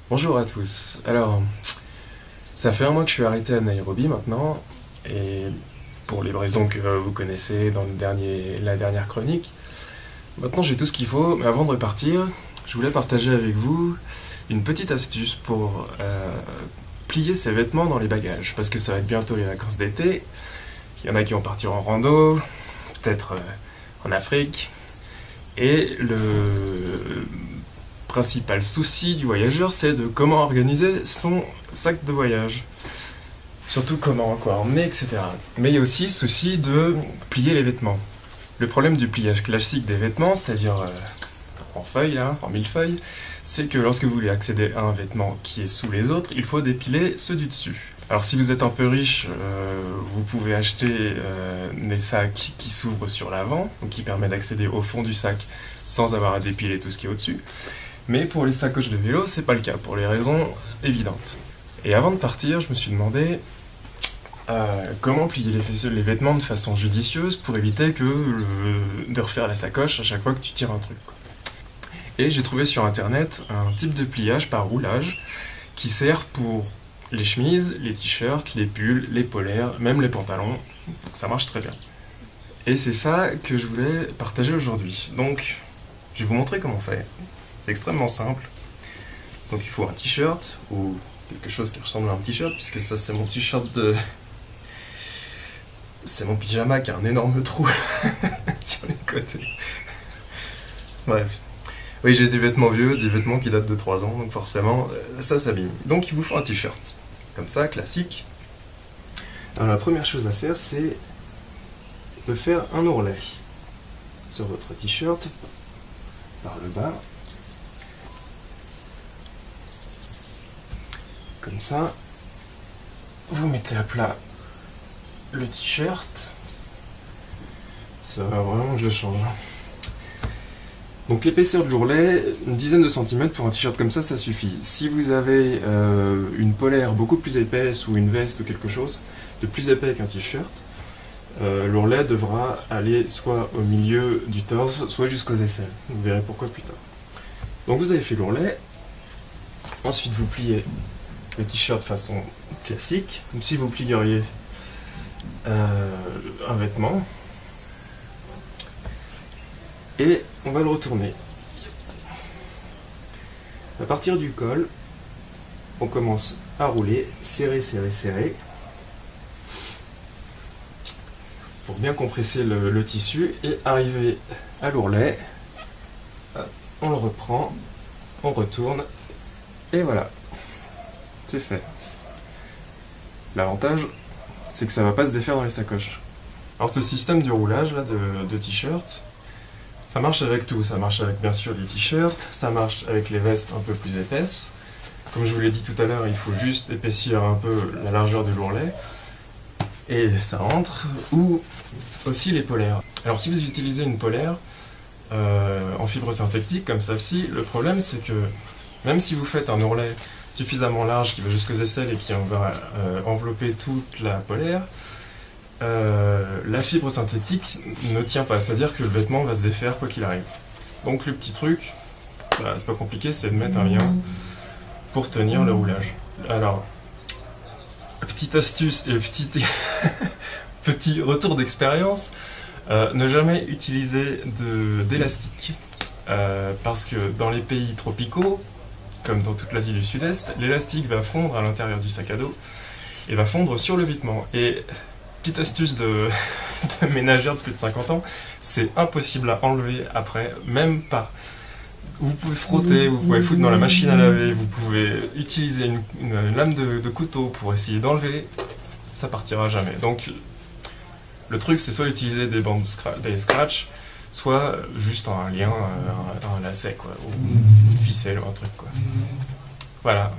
Bonjour à tous. Alors, ça fait un mois que je suis arrêté à Nairobi maintenant, et pour les raisons que vous connaissez dans la dernière chronique, maintenant j'ai tout ce qu'il faut, mais avant de repartir, je voulais partager avec vous une petite astuce pour plier ses vêtements dans les bagages, parce que ça va être bientôt les vacances d'été, il y en a qui vont partir en rando, peut-être en Afrique, et le principal souci du voyageur, c'est de comment organiser son sac de voyage. Surtout comment, quoi, emmener, etc. Mais il y a aussi le souci de plier les vêtements. Le problème du pliage classique des vêtements, c'est-à-dire en feuilles, là, en millefeuilles, c'est que lorsque vous voulez accéder à un vêtement qui est sous les autres, il faut dépiler ceux du dessus. Alors si vous êtes un peu riche, vous pouvez acheter des sacs qui s'ouvrent sur l'avant, donc qui permet d'accéder au fond du sac sans avoir à dépiler tout ce qui est au-dessus. Mais pour les sacoches de vélo, c'est pas le cas, pour les raisons évidentes. Et avant de partir, je me suis demandé comment plier les vêtements de façon judicieuse pour éviter de refaire la sacoche à chaque fois que tu tires un truc, quoi. Et j'ai trouvé sur internet un type de pliage par roulage qui sert pour les chemises, les t-shirts, les pulls, les polaires, même les pantalons. Ça marche très bien. Et c'est ça que je voulais partager aujourd'hui. Donc, je vais vous montrer comment faire. C'est extrêmement simple. Donc il faut un t-shirt, ou quelque chose qui ressemble à un t-shirt, puisque ça c'est mon t-shirt de... C'est mon pyjama qui a un énorme trou sur les côtés. Bref. Oui, j'ai des vêtements vieux, des vêtements qui datent de 3 ans, donc forcément, ça s'abîme. Donc il vous faut un t-shirt. Comme ça, classique. Alors la première chose à faire, c'est de faire un ourlet sur votre t-shirt, par le bas. Comme ça, vous mettez à plat le t-shirt. Ça va vraiment que je le change. Donc l'épaisseur de l'ourlet, une dizaine de centimètres pour un t-shirt comme ça suffit. Si vous avez une polaire beaucoup plus épaisse ou une veste ou quelque chose de plus épais qu'un t-shirt, l'ourlet devra aller soit au milieu du torse, soit jusqu'aux aisselles. Vous verrez pourquoi plus tard. Donc vous avez fait l'ourlet, ensuite vous pliez le t-shirt de façon classique, comme si vous plieriez un vêtement. Et on va le retourner. À partir du col, on commence à rouler, serrer, serrer, serrer, pour bien compresser le tissu et arriver à l'ourlet. On le reprend, on retourne, et voilà. C'est fait. L'avantage, c'est que ça va pas se défaire dans les sacoches. Alors ce système de roulage là, de t-shirt, ça marche avec tout. Ça marche avec bien sûr les t-shirts, ça marche avec les vestes un peu plus épaisses. Comme je vous l'ai dit tout à l'heure, il faut juste épaissir un peu la largeur de l'ourlet, et ça entre, ou aussi les polaires. Alors si vous utilisez une polaire en fibre synthétique comme celle-ci, le problème c'est que même si vous faites un ourlet suffisamment large qui va jusqu'aux aisselles et qui va envelopper toute la polaire, la fibre synthétique ne tient pas, c'est-à-dire que le vêtement va se défaire quoi qu'il arrive. Donc le petit truc, c'est pas compliqué, c'est de mettre un lien pour tenir le roulage. Alors, petite astuce et petit retour d'expérience, ne jamais utiliser d'élastique, parce que dans les pays tropicaux, comme dans toute l'Asie du Sud-Est, l'élastique va fondre à l'intérieur du sac à dos et va fondre sur le vêtement. Et petite astuce de ménagère de plus de 50 ans, c'est impossible à enlever après, même pas. Vous pouvez frotter, vous pouvez foutre dans la machine à laver, vous pouvez utiliser une lame de couteau pour essayer d'enlever, ça partira jamais. Donc le truc, c'est soit utiliser des bandes des scratch, soit juste un lien, un lacet, quoi, ou une ficelle ou un truc, quoi. Voilà.